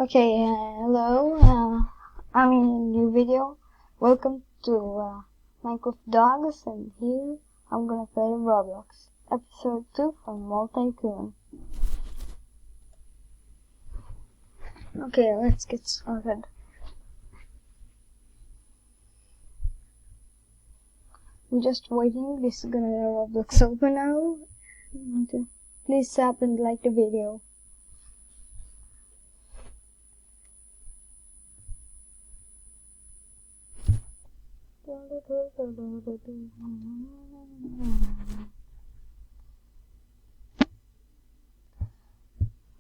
Okay, hello, I'm in a new video. Welcome to Minecraft Dogs, and here I'm gonna play Roblox, episode 2 from tycoon. Okay, let's get started. We're just waiting. This is gonna be Roblox open now. Please sub and like the video.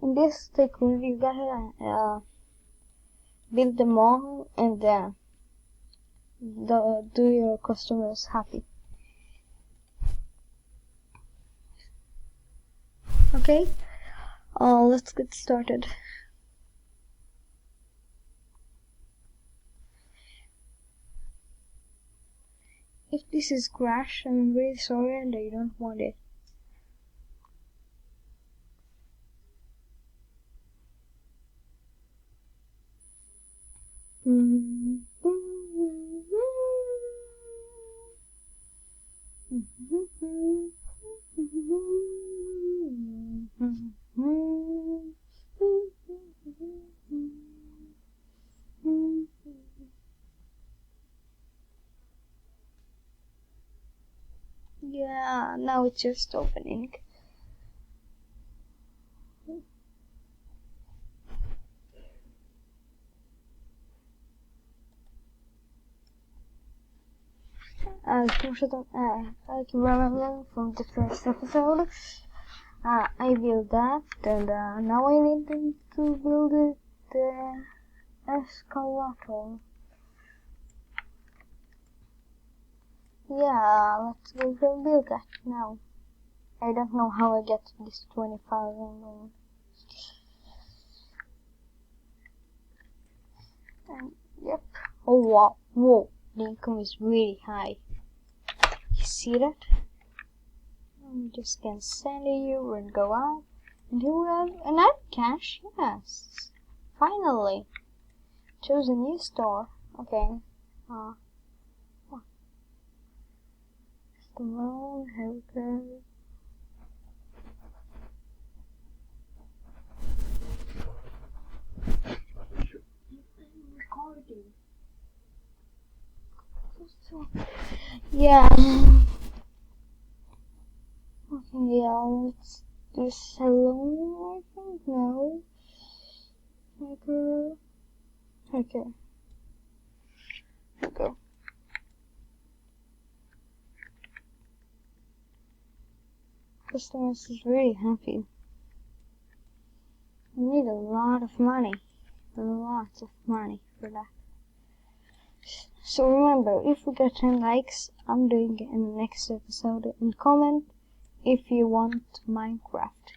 In this tycoon, you gotta build the mall and do your customers happy. Okay, let's get started. If this is crash, I'm really sorry and I don't want it. Yeah, now it's just opening. As I can remember from the first episode, I built that, and now I need to build the escalator. Yeah, let's go build that now. I don't know how I get this 20,000. Yep. Oh wow, whoa, the income is really high. You see that? We just can send you and go out. And here we have another cash, yes. Finally. Choose a new store. Okay. Stone, healthcare. Yeah. Okay, yeah, let's do salon, I think. No. Okay. Okay. Go. Customers is really happy. We need a lot of money. Lots of money for that. So remember, if we get 10 likes, I'm doing it in the next episode, and comment if you want Minecraft.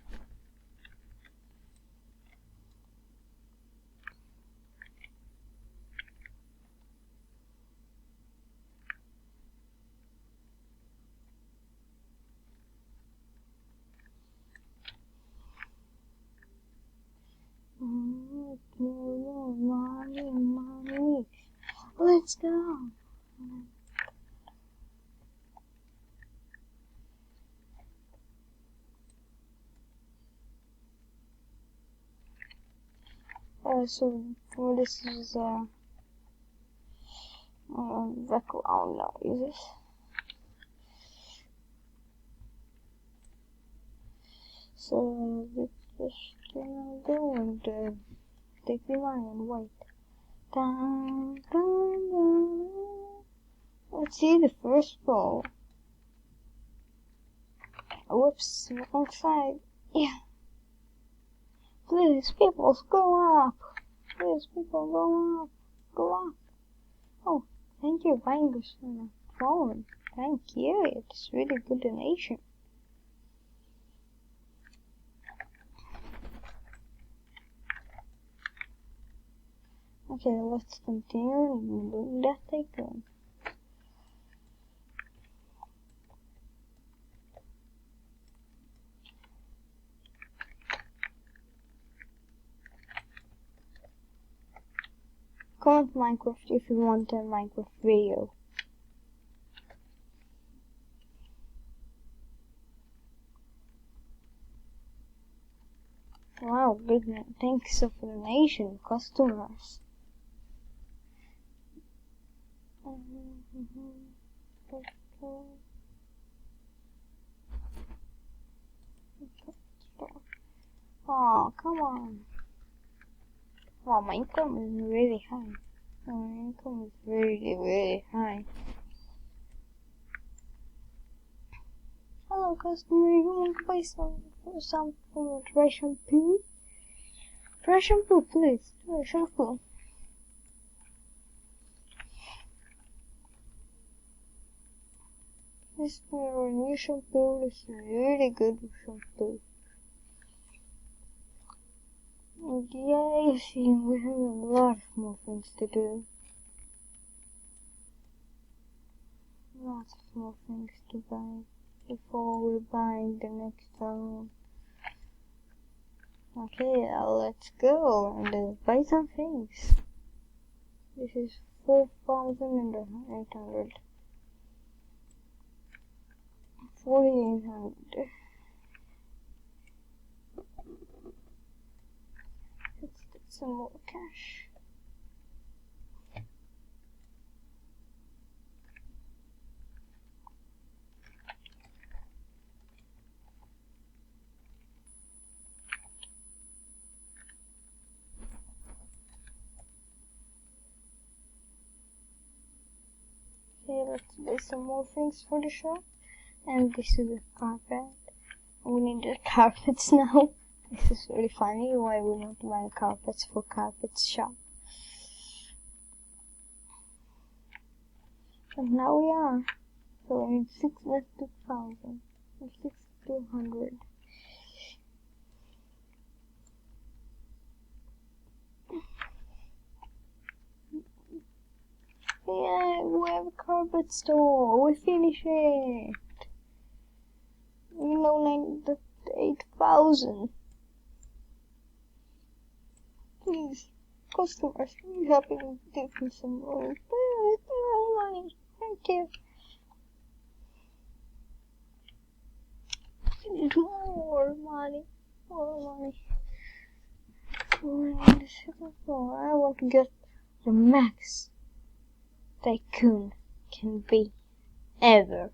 Money. Let's go. So for this is background noises. So let's just go and take the line and wait. Dun, dun, dun. Let's see the first ball. Whoops, wrong side. Yeah. Please, people, go up. Please, people, go up. Go up. Oh, thank you, buying this phone. Thank you. It's really good donation. Okay, let's continue doing that tycoon. comment Minecraft if you want a Minecraft video. Wow, good man. Thanks for the donation, customers. Oh, come on. Wow, my income is really high. My income is really, really high. Hello, customer. You want to buy some dry shampoo? Dry shampoo, please. Dry shampoo. This is our new shampoo. This is really good shampoo. And yeah, you see, we have a lot of more things to do. Lots of more things to buy before we're buying the next one. Okay, let's go and buy some things. This is 4,800. 4,800. Let's get some more cash. Okay, let's buy some more things for the shop. And this is a carpet. We need the carpets now. This is really funny. Why we not buy carpets for carpets shop? And now we are. So we need 6,000. 6,200. Yeah, we have a carpet store. We finish it. You know, 8,000. Please, customers, please help me give me some more money. Thank you. I need more money. More money. On the second floor, I want to get the max tycoon can be ever.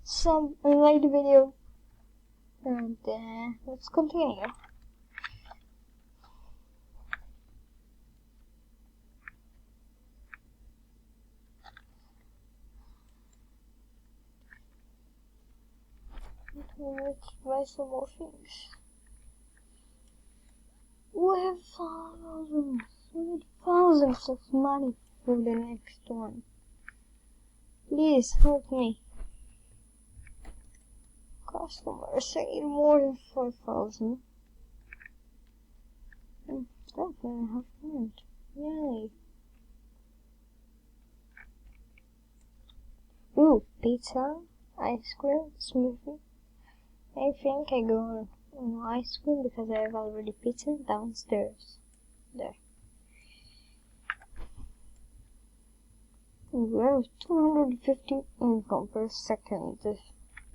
So, like the video, and let's continue. Let's buy some more things. We have thousands of money for the next one. Please help me. Customers, I need more than 4,000. That's gonna have fun. Yay. Ooh, pizza, ice cream, smoothie. I think I go on ice cream because I have already pizza downstairs. There. We have 250 income per second.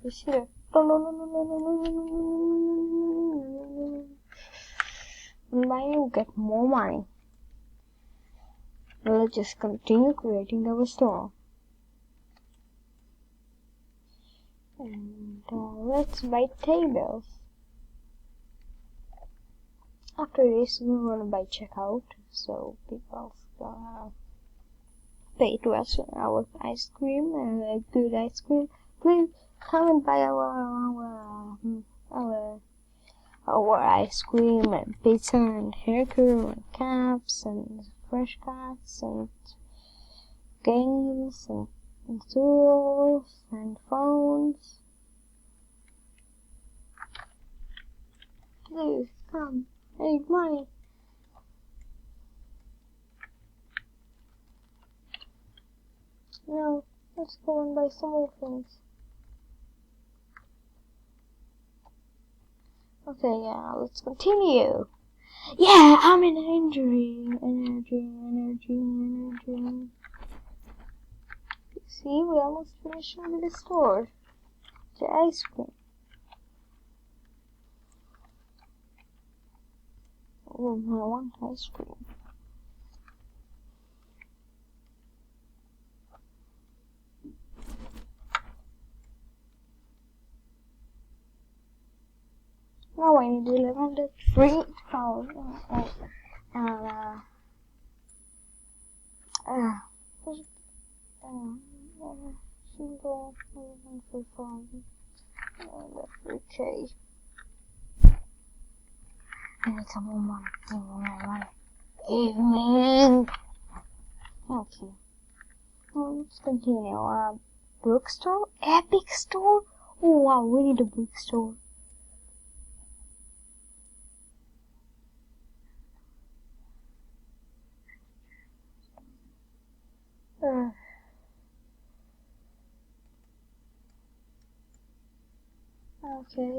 You see that? And now you get more money. Let's just continue creating our store. And let's buy tables. After this, we're gonna buy checkout, so people gonna pay to us for our ice cream and a good ice cream. Please come and buy our ice cream and pizza and hair care and caps and fresh cuts and games and tools and phones. Please come. I need money. No, let's go and buy some more things. Okay, yeah, let's continue. Yeah, I'm in energy. See, we almost finished with the store. The ice cream. Oh, I want ice cream. Now I need 11 oh, single 3K. I need some more money. Evening. Okay. Let's continue. Bookstore? Epic store? Oh wow, we need a bookstore. Okay,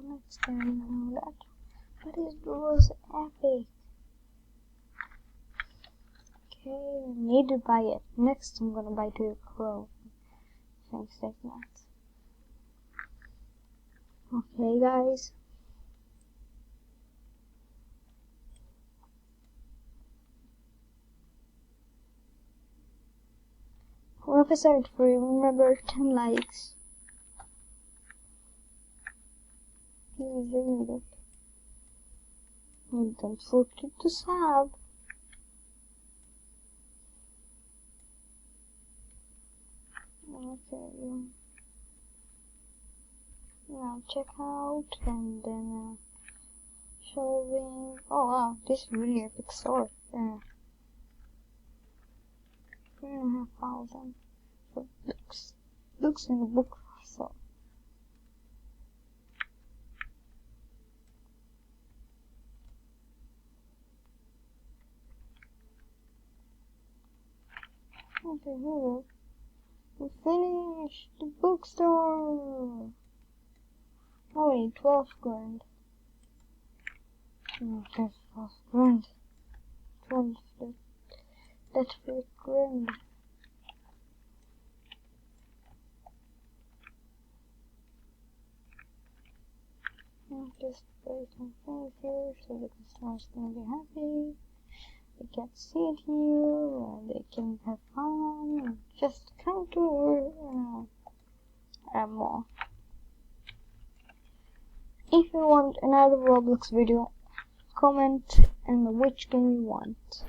let's know that. But it was epic. Okay, I need to buy it. Next, I'm gonna buy two clothes. Things like that. Okay, guys. For episode 3, remember 10 likes. Please read it. And don't forget to sub. Okay. Now check out and then showing. Oh wow, this is really epic store. 3,500 for books in the book store. Okay, here we finished the bookstore. Oh wait, 12 grand. Okay, 12 grand. 12, that's 3 grand. Just wait and things here so the customers can be happy. They can see it here and they can have fun and just come to more. If you want another Roblox video, comment and which game you want.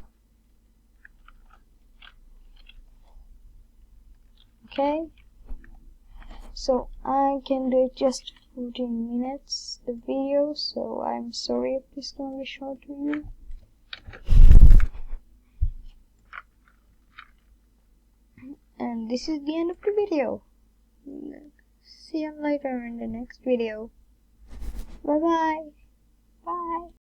Okay? So I can do it just 14 minutes the video, so I'm sorry if this is gonna be short to you. And this is the end of the video. See you later in the next video. Bye bye. Bye.